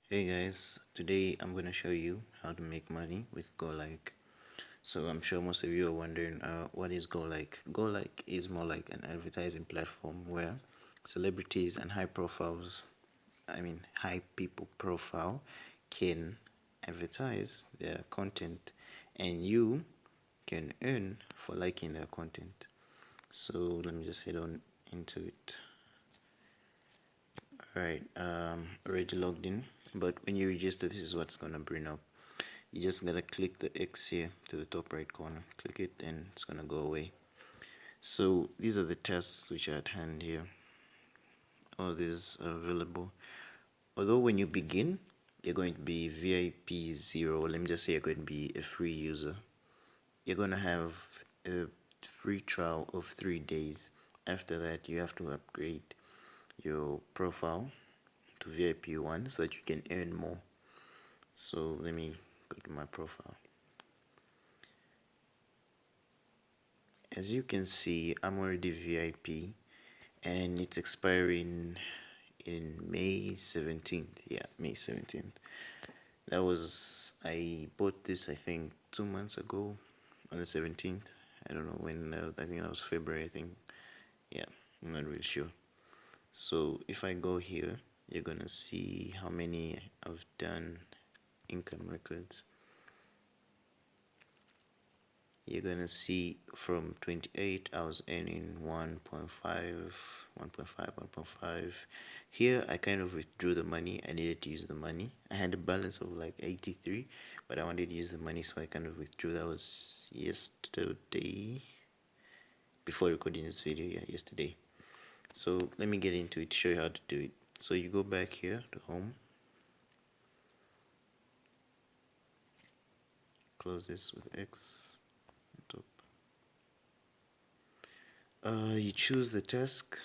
Hey guys, today I'm gonna show you how to make money with golike. So I'm sure most of you are wondering, what is golike? Golike is more like an advertising platform where celebrities and high people profile can advertise their content, and you can earn for liking their content. So let me just head on into it. Alright, already logged in, but when you register, this is what's gonna bring up. You just gotta click the X here to the top right corner, click it, and it's gonna go away. So these are the tasks which are at hand here. All these are available. Although when you begin, you're going to be VIP 0. Let me just say you're going to be a free user. You're gonna have a free trial of 3 days. After that, you have to upgrade your profile to VIP 1 so that you can earn more. So let me go to my profile. As you can see, I'm already VIP and it's expiring in May 17th. Yeah, May 17th. I bought this I think 2 months ago on the 17th. I don't know when, I think that was February, I think. Yeah, I'm not really sure. So if I go here, you're gonna see how many I've done income records. You're gonna see from 28 I was earning 1.5. Here I kind of withdrew the money. I needed to use the money. I had a balance of like 83, but I wanted to use the money, so I kind of withdrew. That was yesterday, before recording this video. Yeah, yesterday. So let me get into it, show you how to do it. So you go back here to home, close this with X on top. You choose the task,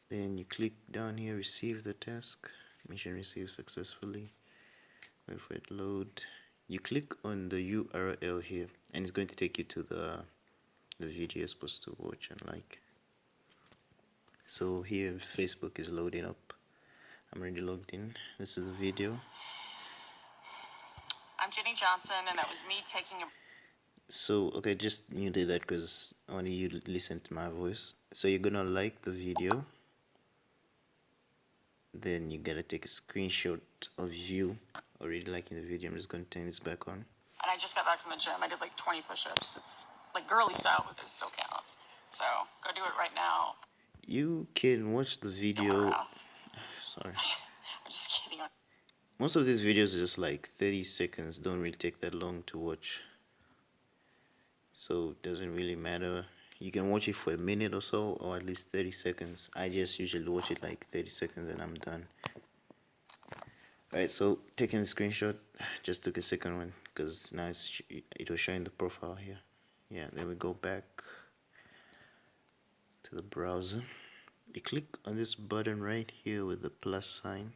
then you click down here, receive the task, mission received successfully. Wait for it to load. You click on the URL here and it's going to take you to the video you're supposed to watch and like. So here Facebook is loading up. I'm already logged in. This is the video. I'm Jenny Johnson, and that was me taking a... So okay, just muted that because I want you to listen to my voice. So you're gonna like the video, then you gotta take a screenshot of you already liking the video. I'm just gonna turn this back on. And I just got back from the gym. I did like 20 push-ups. It's like girly style, but it still counts. So go do it right now. You can watch the video. Sorry. I'm just kidding. Most of these videos are just like 30 seconds, don't really take that long to watch. So it doesn't really matter. You can watch it for a minute or so, or at least 30 seconds. I just usually watch it like 30 seconds and I'm done. Alright, so taking a screenshot, just took a second one because now it was showing the profile here. Yeah, then we go back to the browser. You click on this button right here with the plus sign.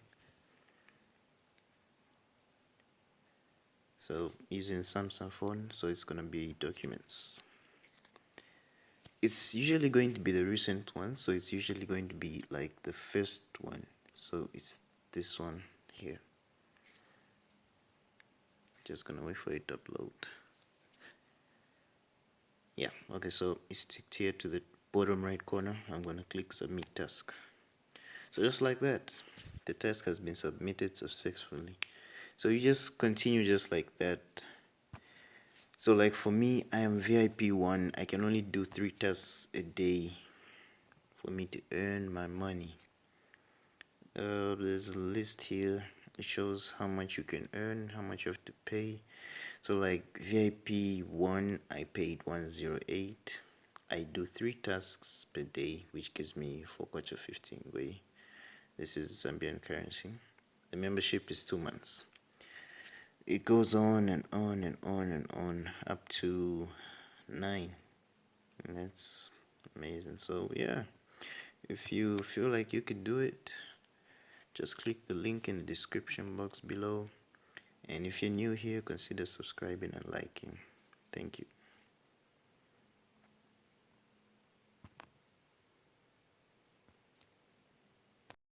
So using Samsung phone, so it's gonna be documents. It's usually going to be the recent one, so it's usually going to be like the first one. So it's this one here. Just gonna wait for it to upload. Yeah, okay, so it's ticked here to the bottom right corner. I'm gonna click submit task. So just like that, the task has been submitted successfully. So you just continue just like that. So like for me, I am VIP 1. I can only do 3 tasks a day for me to earn my money. There's a list here. It shows how much you can earn, how much you have to pay. So like VIP 1, I paid 108. I do 3 tasks per day, which gives me 4.15 way. This is Zambian currency. The membership is 2 months. It goes on and on and on and on up to 9. And that's amazing. So yeah, if you feel like you could do it, just click the link in the description box below. And if you're new here, consider subscribing and liking. Thank you.